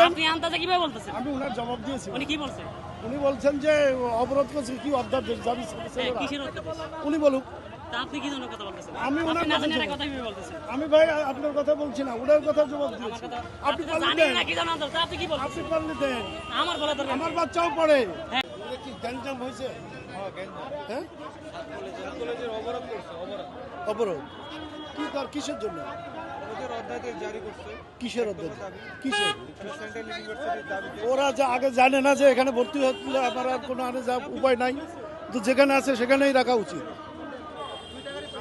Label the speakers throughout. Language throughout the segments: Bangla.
Speaker 1: বলেন।
Speaker 2: আপনি আন্দাজে কিভাবে বলতেছেন?
Speaker 1: আমি ওনার জবাব দিয়েছি।
Speaker 2: উনি কি বলছে?
Speaker 1: উনি বলছেন যে অবরোধ করছে কি অধ্যাদেশ জারি
Speaker 2: কিসের অধ্যাদেশ?
Speaker 1: উনি বলুক।
Speaker 2: তা আপনি কি জন্য কথা বলতেছেন?
Speaker 1: আমি ওনার
Speaker 2: আপনি না জানি
Speaker 1: কথা
Speaker 2: একটা কথা কিভাবে বলতেছেন?
Speaker 1: আমি ভাই আপনার কথা বলছি না, ওনার কথা জবাব
Speaker 2: আমার
Speaker 1: দিয়েছি।
Speaker 2: কথা
Speaker 1: আপনি
Speaker 2: আপনি তো
Speaker 1: পারলে
Speaker 2: জানেন
Speaker 1: দেন,
Speaker 2: না কি জানেন আন্দাজ? আপনি কি
Speaker 1: আপনি
Speaker 2: বলতেছেন?
Speaker 1: পারলে দেন।
Speaker 2: আমার বলা দরকার
Speaker 1: আমার
Speaker 2: নেই।
Speaker 1: বাচ্চাও পড়ে।
Speaker 2: হ্যাঁ।
Speaker 1: এটা কি গ্যাঞ্জাম হয়েছে? হ্যাঁ, অবরোধ কি কর কিসের জন্য? কিসের অধ্যাদেশ? কিসের? ওরা যা আগে জানে না যে এখানে ভর্তি হচ্ছিল, আমার আর কোনো আনে যা উপায় নাই, তো যেখানে আছে সেখানেই রাখা উচিত।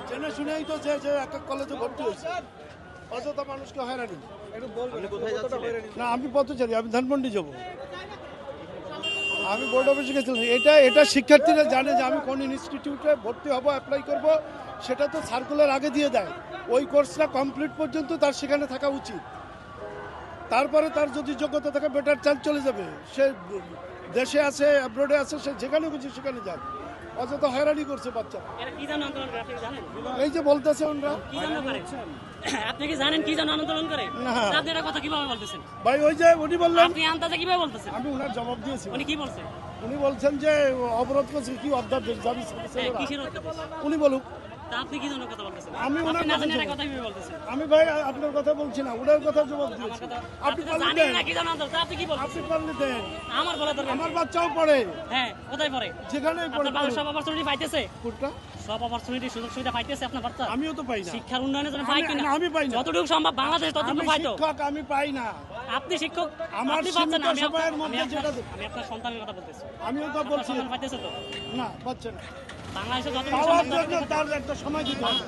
Speaker 1: জেনে শুনেই তো যে যে এক এক কলেজে ভর্তি হয়েছে, অযথা মানুষকে হয়রানি। না আমি পথচারী, আমি ধানমন্ডি যাব। আমি বোর্ড অফিসে গেছিলাম। এটা শিক্ষার্থীরা জানে যে আমি কোন ইনস্টিটিউটে ভর্তি হব, অ্যাপ্লাই করব, সেটা তো সার্কুলার আগে দিয়ে দেয়। ওই কোর্সটা কমপ্লিট পর্যন্ত তার সেখানে থাকা উচিত। তারপরে তার যদি যোগ্যতা থাকে বেটার চান্স চলে যাবে। সে দেশে আছে, অ্যাব্রোডে আছে, সে যেখানে খুশি সেখানে যাক। অযথা হয়রানি করছে বাচ্চা।
Speaker 2: এটা কি জানেন আন্দোলন করে? আপনি কি জানেন?
Speaker 1: এই যে বলতেছে ওনরা,
Speaker 2: কি জন্য করে? আপনি কি জানেন কি জন্য আন্দোলন করে?
Speaker 1: না।
Speaker 2: তা আপনি এটা কথা কিভাবে বলতেছেন?
Speaker 1: ভাই ওই যে উনি বললেন,
Speaker 2: আপনি আন্দাজে কিভাবে বলতেছেন?
Speaker 1: আমি ওনার জবাব দিয়েছি।
Speaker 2: উনি কি বলছে?
Speaker 1: উনি বলছেন যে অবরোধ করছে কি অধ্যাদেশ জারি
Speaker 2: কিসের অধ্যাদেশ?
Speaker 1: উনি বলুক।
Speaker 2: তা আপনি কি জন্য কথা বলতেছেন?
Speaker 1: আমি ওনার
Speaker 2: আপনি না জানি
Speaker 1: কথা
Speaker 2: একটা কথা কিভাবে বলতেছেন?
Speaker 1: আমি ভাই আপনার কথা বলছি না, ওনার কথা জবাব
Speaker 2: আমার
Speaker 1: দিয়েছি।
Speaker 2: কথা
Speaker 1: আপনি
Speaker 2: আপনি তো
Speaker 1: পারলে
Speaker 2: জানেন
Speaker 1: দেন,
Speaker 2: না কি জানেন আন্দাজ? তা আপনি কি বলতেছেন?
Speaker 1: আপনি পারলে দেন।
Speaker 2: আমার বলা দরকার
Speaker 1: আমার
Speaker 2: নেই।
Speaker 1: বাচ্চাও পড়ে,
Speaker 2: হ্যাঁ, কোথায় পড়ে?
Speaker 1: যেখানেই পড়ে।
Speaker 2: আপনার বাচ্চা সব অপরচুনিটি পাইতেছে?
Speaker 1: কোনটা?
Speaker 2: সব অপরচুনিটি সুযোগ সুবিধা পাইতেছে আপনার বাচ্চা?
Speaker 1: আমিও তো পাই না।
Speaker 2: শিক্ষার উন্নয়নের জন্য পাই কিনা?
Speaker 1: আমি পাই না।
Speaker 2: যতটুকু সম্ভব বাংলাদেশ
Speaker 1: আমি
Speaker 2: ততটুকু পাইতো।
Speaker 1: শিক্ষক, আমি পাই না।
Speaker 2: আপনি শিক্ষক,
Speaker 1: আমার
Speaker 2: আপনি পাচ্ছেন না।
Speaker 1: সীমিত সময়ের মধ্যে যেটা
Speaker 2: আমি আপনার সন্তানের কথা বলতেছি।
Speaker 1: আমিও তো
Speaker 2: আপনার
Speaker 1: বলছি
Speaker 2: সন্তান পাইতেছে তো?
Speaker 1: না, পাচ্ছে না।
Speaker 2: বাংলাদেশে যতটুকু
Speaker 1: পাওয়ার
Speaker 2: সম্ভব
Speaker 1: জন্য তার একটা সময় দিতে হবে।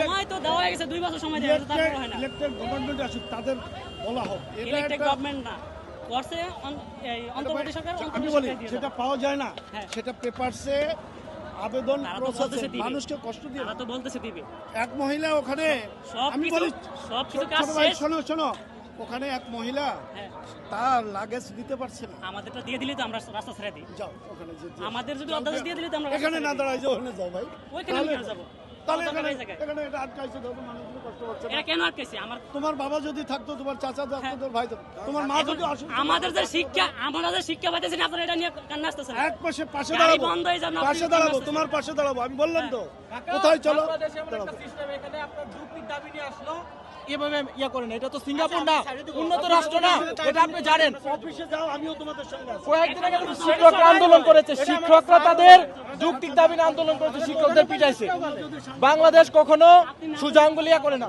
Speaker 2: সময় তো দেওয়া হয়ে গেছে, 2 বছর সময় দেওয়া হয়েছে, তারপর হয় না।
Speaker 1: ইলেকটেড গভর্নমেন্ট আসুক, তাদের বলা হোক। এটা
Speaker 2: ইলেকটেড
Speaker 1: একটা
Speaker 2: গভর্নমেন্ট না করছে, এই অন্তর্বর্তী সরকার,
Speaker 1: আমি
Speaker 2: অন্তর্বর্তী
Speaker 1: বলি
Speaker 2: সরকার দিয়ে
Speaker 1: সেটা
Speaker 2: দাও।
Speaker 1: পাওয়া যায় না,
Speaker 2: হ্যাঁ।
Speaker 1: সেটা পেপারসে আবেদন
Speaker 2: তারা তো
Speaker 1: প্রসেসে
Speaker 2: বলতেছে দিবে।
Speaker 1: মানুষকে কষ্ট দিয়ে।
Speaker 2: তারা তো বলতেছে দিবে।
Speaker 1: এক মহিলা ওখানে, আমি
Speaker 2: সবকিছু
Speaker 1: বলি
Speaker 2: সবকিছু কাজ
Speaker 1: ছোট ভাই,
Speaker 2: শেষ।
Speaker 1: শোনো শোনো, ওখানে এক মহিলা
Speaker 2: হ্যাঁ,
Speaker 1: তার লাগেজ দিতে পারছে না।
Speaker 2: আমাদেরটা দিয়ে দিলে তো আমরা রাস্তা ছেড়ে দিই।
Speaker 1: যাও ওখানে যে
Speaker 2: আমাদের যদি অধ্যাদেশ দিয়ে দিলে তো আমরা রাস্তা
Speaker 1: এখানে
Speaker 2: ছেড়ে
Speaker 1: না
Speaker 2: দিই।
Speaker 1: দাঁড়াই যে ওখানে যাও ভাই।
Speaker 2: ওইখানে আমি কেন যাবো?
Speaker 1: তাহলে
Speaker 2: আমার দরকার
Speaker 1: এখানে
Speaker 2: এই জায়গায়।
Speaker 1: এখানে এটা আটকাইছে, ধরো মানুষগুলো কষ্ট পাচ্ছে না।
Speaker 2: এটা কেন আটকেছি? আমার
Speaker 1: তোমার বাবা যদি থাকতো, তোমার চাচা থাকতো, তোর ভাই থাকতো, তোমার মা যদি অসুস্থ,
Speaker 2: আমাদের যে শিক্ষা, আমরা যে শিক্ষা পাইতেছি না, আপনারা এটা নিয়ে কান্না আসতেছেন।
Speaker 1: এক পাশে পাশে
Speaker 2: গাড়ি
Speaker 1: দাঁড়াবো,
Speaker 2: বন্ধ হয়ে যাবে না,
Speaker 1: পাশে
Speaker 2: আপনি
Speaker 1: দাঁড়াবো,
Speaker 2: কান্না
Speaker 1: তোমার পাশে দাঁড়াবো, আমি বললাম তো।
Speaker 3: কাকা,
Speaker 1: কোথায় চলো
Speaker 3: বাংলাদেশে এমন
Speaker 1: দাঁড়াবো।
Speaker 3: একটা সিস্টেম, এখানে আপনার যৌক্তিক দাবি নিয়ে আসলো, এভাবে ইয়া করেন। এটা তো সিঙ্গাপুর না, উন্নত রাষ্ট্র না, এটা আপনি জানেন।
Speaker 1: অফিসে যাও, আমিও তোমাদের সঙ্গে আছি।
Speaker 3: কয়েকদিন আগে কিন্তু শিক্ষকরা আন্দোলন করেছে, শিক্ষকরা তাদের যৌক্তিক দাবি নিয়ে আন্দোলন করেছে, শিক্ষকদের পিটাইছে। বাংলাদেশ কখনো সোজা আঙ্গুলিয়া করে না।